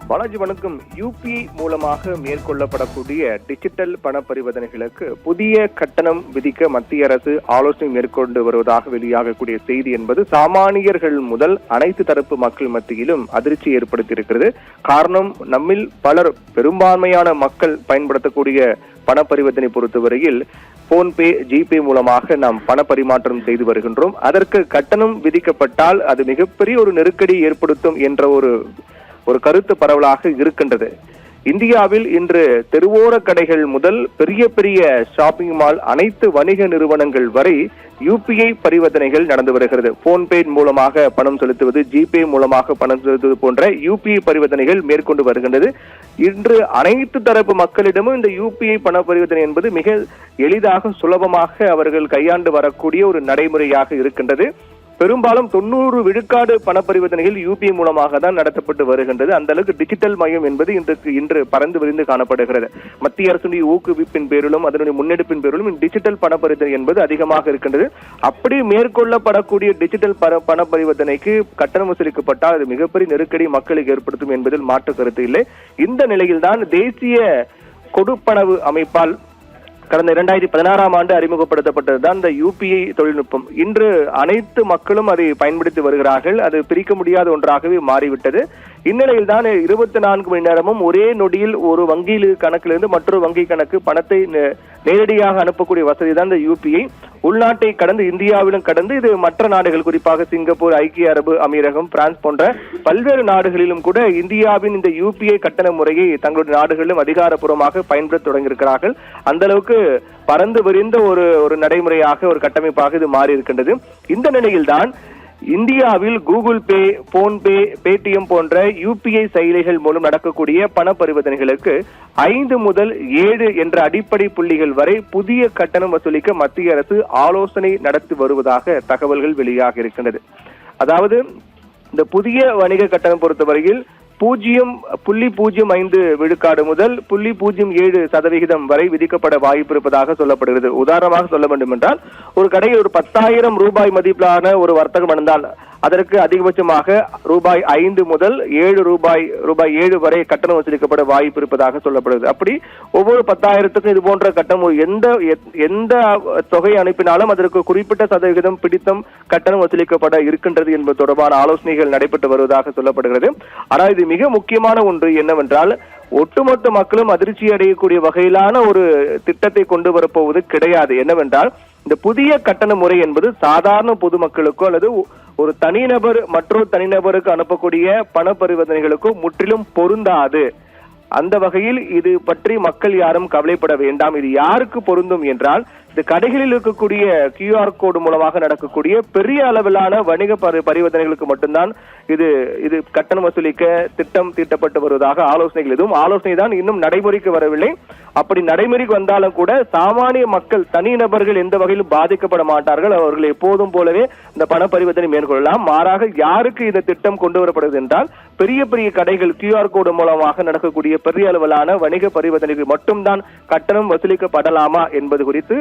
பாலாஜி வணக்கம். யூபிஐ மூலமாக மேற்கொள்ளப்படக்கூடிய டிஜிட்டல் பண பரிவர்த்தனைகளுக்கு புதிய கட்டணம் விதிக்க மத்திய அரசு ஆலோசனை மேற்கொண்டு வருவதாக வெளியாகக்கூடிய செய்தி என்பது சாமானியர்கள் முதல் அனைத்து தரப்பு மக்கள் மத்தியிலும் அதிர்ச்சி ஏற்படுத்தியிருக்கிறது. காரணம், நம்மில் பலர் பெரும்பான்மையான மக்கள் பயன்படுத்தக்கூடிய பண பரிவர்த்தனை பொறுத்தவரையில் போன்பே, ஜிபே மூலமாக நாம் பண பரிமாற்றம் செய்து வருகின்றோம். அதற்கு கட்டணம் விதிக்கப்பட்டால் அது மிகப்பெரிய ஒரு நெருக்கடி ஏற்படுத்தும் என்ற ஒரு கருத்து பரவலாக இருக்கின்றது. இந்தியாவில் இன்று தெருவோர கடைகள் முதல் பெரிய பெரிய ஷாப்பிங் மால், அனைத்து வணிக நிறுவனங்கள் வரை யூபிஐ பரிவர்த்தனைகள் நடந்து வருகிறது. போன்பே மூலமாக பணம் செலுத்துவது, ஜிபே மூலமாக பணம் செலுத்துவது போன்ற யூபிஐ பரிவர்த்தனைகள் மேற்கொண்டு வருகின்றது. இன்று அனைத்து தரப்பு மக்களிடமும் இந்த யூபிஐ பண பரிவர்த்தனை என்பது மிக எளிதாக, சுலபமாக அவர்கள் கையாண்டு வரக்கூடிய ஒரு நடைமுறையாக இருக்கின்றது. பெரும்பாலும் 90 விழுக்காடு பண பரிவர்த்தனைகள் யூபிஐ மூலமாக தான் நடத்தப்பட்டு வருகின்றது. அந்த அளவுக்கு டிஜிட்டல் மயம் என்பது இன்று பறந்து விரிந்து காணப்படுகிறது. மத்திய அரசுடைய ஊக்குவிப்பின் பேரிலும் அதனுடைய முன்னெடுப்பின் பேரிலும் டிஜிட்டல் பண பரிவர்த்தனை என்பது அதிகமாக இருக்கின்றது. அப்படி மேற்கொள்ளப்படக்கூடிய டிஜிட்டல் பண பரிவர்த்தனைக்கு கட்டணம் வசூலிக்கப்பட்டால் அது மிகப்பெரிய நெருக்கடி மக்களுக்கு ஏற்படுத்தும் என்பதில் மாற்று கருத்து இல்லை. இந்த நிலையில்தான் தேசிய கொடுப்பனவு அமைப்பால் கடந்த 2016ஆம் ஆண்டு அறிமுகப்படுத்தப்பட்டதுதான் இந்த யூபிஐ தொழில்நுட்பம். இன்று அனைத்து மக்களும் அதை பயன்படுத்தி வருகிறார்கள். அது பிரிக்க முடியாத ஒன்றாகவே மாறிவிட்டது. இந்நிலையில் தான் 24 மணி நேரமும் ஒரே நொடியில் ஒரு வங்கி கணக்கிலிருந்து மற்றொரு வங்கி கணக்கு பணத்தை நேரடியாக அனுப்பக்கூடிய வசதி தான் இந்த யூபிஐ. உள்நாட்டை கடந்து இந்தியாவிலும் கடந்து இது மற்ற நாடுகள், குறிப்பாக சிங்கப்பூர், ஐக்கிய அரபு அமீரகம், பிரான்ஸ் போன்ற பல்வேறு நாடுகளிலும் கூட இந்தியாவின் இந்த யூபிஐ கட்டண முறையை தங்களுடைய நாடுகளிலும் அதிகாரப்பூர்வமாக பயன்படுத்த தொடங்கியிருக்கிறார்கள். அந்த அளவுக்கு பறந்து விரிந்த ஒரு நடைமுறையாக, ஒரு கட்டமைப்பாக இது மாறி இருக்கின்றது. இந்த நிலையில்தான் இந்தியாவில் கூகுள் பே, போன்பே, பேடிஎம் போன்ற யூபிஐ செயலிகள் மூலம் நடக்கக்கூடிய பண பரிவர்த்தனைகளுக்கு 5 முதல் 7 என்ற அடிப்படை புள்ளிகள் வரை புதிய கட்டணம் வசூலிக்க மத்திய அரசு ஆலோசனை நடத்தி வருவதாக தகவல்கள் வெளியாக இருக்கின்றது. அதாவது இந்த புதிய வணிக கட்டணம் பொறுத்தவரையில் 0.05 விழுக்காடு முதல் 0.07% வரை விதிக்கப்பட வாய்ப்பு இருப்பதாக சொல்லப்படுகிறது. உதாரணமாக சொல்ல வேண்டும் என்றால், ஒரு கடையில் ஒரு 10,000 ரூபாய் மதிப்பிலான ஒரு வர்த்தகம் நடந்தால் அதற்கு அதிகபட்சமாக ரூபாய் 5 முதல் ரூபாய் 7 வரை கட்டணம் வசூலிக்கப்பட வாய்ப்பு இருப்பதாக சொல்லப்படுகிறது. அப்படி ஒவ்வொரு 10,000த்துக்கும் இது போன்ற கட்டணம் எந்த தொகை அனுப்பினாலும் அதற்கு குறிப்பிட்ட சதவிகிதம் பிடித்தம் கட்டணம் வசூலிக்கப்பட இருக்கின்றது என்பது தொடர்பான ஆலோசனைகள் நடைபெற்று வருவதாக சொல்லப்படுகிறது. ஆனால் இது மிக முக்கியமான ஒன்று என்னவென்றால், ஒட்டுமொத்த மக்களும் அதிர்ச்சி அடையக்கூடிய வகையிலான ஒரு திட்டத்தை கொண்டு வரப்போவது கிடையாது. என்னவென்றால், இந்த புதிய கட்டண முறை என்பது சாதாரண பொதுமக்களுக்கோ அல்லது ஒரு தனிநபர் மற்றொரு தனிநபருக்கு அனுப்பக்கூடிய பண பரிவர்த்தனைகளுக்கோ முற்றிலும் பொருந்தாது. அந்த வகையில் இது பற்றி மக்கள் யாரும் கவலைப்பட வேண்டாம். இது யாருக்கு பொருந்தும் என்றால், இந்த கடைகளில் இருக்கக்கூடிய QR கோடு மூலமாக நடக்கக்கூடிய பெரிய அளவிலான வணிக பரிவர்த்தனைகளுக்கு மட்டும்தான் இது கட்டணம் வசூலிக்க திட்டம் தீட்டப்பட்டு வருவதாக ஆலோசனை தான் இன்னும் நடைமுறைக்கு வரவில்லை. அப்படி நடைமுறைக்கு வந்தாலும் கூட சாமானிய மக்கள், தனிநபர்கள் எந்த வகையிலும் பாதிக்கப்பட மாட்டார்கள். அவர்கள் எப்போதும் போலவே இந்த பண பரிவர்த்தனை மேற்கொள்ளலாம். மாறாக யாருக்கு இந்த திட்டம் கொண்டு வரப்படுது என்றால், பெரிய பெரிய கடைகள் QR கோடு மூலமாக நடக்கக்கூடிய பெரிய அளவிலான வணிக பரிவர்த்தனைகள் மட்டும்தான் கட்டணம் வசூலிக்கப்படலாமா என்பது குறித்து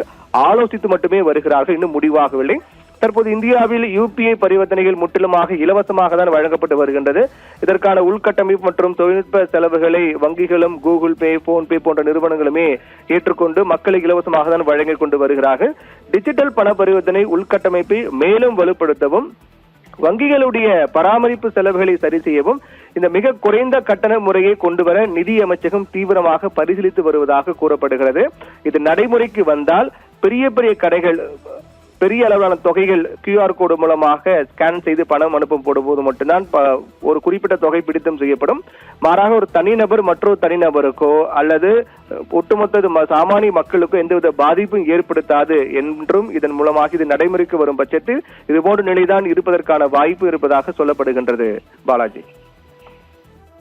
ஆலோசித்து மட்டுமே வருகிறார்கள். இன்னும் முடிவாகவில்லை. தற்போது இந்தியாவில் யூபிஐ பரிவர்த்தனைகள் முற்றிலுமாக இலவசமாக தான் வழங்கப்பட்டு வருகின்றது. இதற்கான உள்கட்டமைப்பு மற்றும் தொழில்நுட்ப செலவுகளை வங்கிகளும், கூகுள் பே, போன்பே போன்ற நிறுவனங்களுமே ஏற்றுக்கொண்டு மக்களுக்கு இலவசமாக தான் வழங்கிக் கொண்டு வருகிறார்கள். டிஜிட்டல் பண பரிவர்த்தனை உள்கட்டமைப்பை மேலும் வலுப்படுத்தவும், வங்கிகளுடைய பராமரிப்பு செலவுகளை சரி செய்யவும் இந்த மிக குறைந்த கட்டண முறையை கொண்டு வர நிதி அமைச்சகம் தீவிரமாக பரிசீலித்து வருவதாக கூறப்படுகிறது. இது நடைமுறைக்கு வந்தால் பெரிய பெரிய கடைகள் பெரிய அளவிலான தொகைகள் QR கோடு மூலமாக ஸ்கேன் செய்து பணம் அனுப்பும் போடும்போது மட்டும்தான் ஒரு குறிப்பிட்ட தொகை பிடித்தம் செய்யப்படும். மாறாக ஒரு தனிநபர் மற்றொரு தனிநபருக்கோ அல்லது ஒட்டுமொத்த சாமானிய மக்களுக்கோ எந்தவித பாதிப்பும் ஏற்படுத்தாது என்றும் இதன் மூலமாக இது நடைமுறைக்கு வரும் பட்சத்தில் இதுபோன்ற நிலைதான் இருப்பதற்கான வாய்ப்பு இருப்பதாக சொல்லப்படுகின்றது. பாலாஜி.